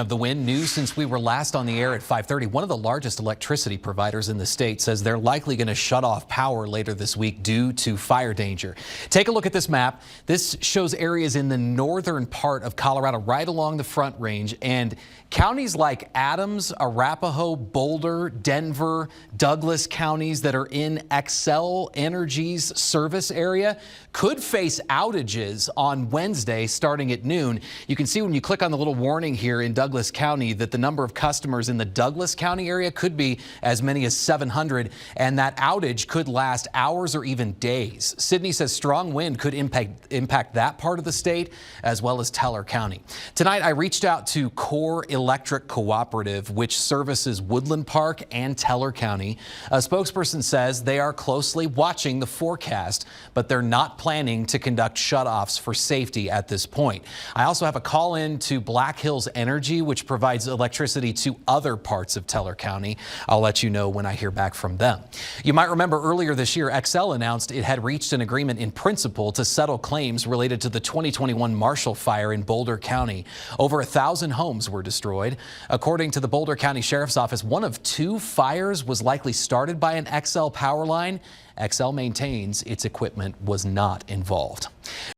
Of the wind news since we were last on the air at 5:30. One of the largest electricity providers in the state says they're likely going to shut off power later this week due to fire danger. Take a look at this map. This shows areas in the northern part of Colorado right along the Front Range, and counties like Adams, Arapahoe, Boulder, Denver, Douglas counties that are in Xcel Energy's service area could face outages on Wednesday starting at noon. You can see when you click on the little warning here in Douglas County that the number of customers in the Douglas County area could be as many as 700, and that outage could last hours or even days. Sydney says strong wind could impact that part of the state as well as Teller County. Tonight I reached out to Core Electric Cooperative, which services Woodland Park and Teller County. A spokesperson says they are closely watching the forecast, but they're not planning to conduct shutoffs for safety at this point. I also have a call in to Black Hills Energy, which provides electricity to other parts of Teller County. I'll let you know when I hear back from them. You might remember earlier this year, Xcel announced it had reached an agreement in principle to settle claims related to the 2021 Marshall Fire in Boulder County. Over 1,000 homes were destroyed. According to the Boulder County Sheriff's Office, one of two fires was likely started by an Xcel power line. Xcel maintains its equipment was not involved.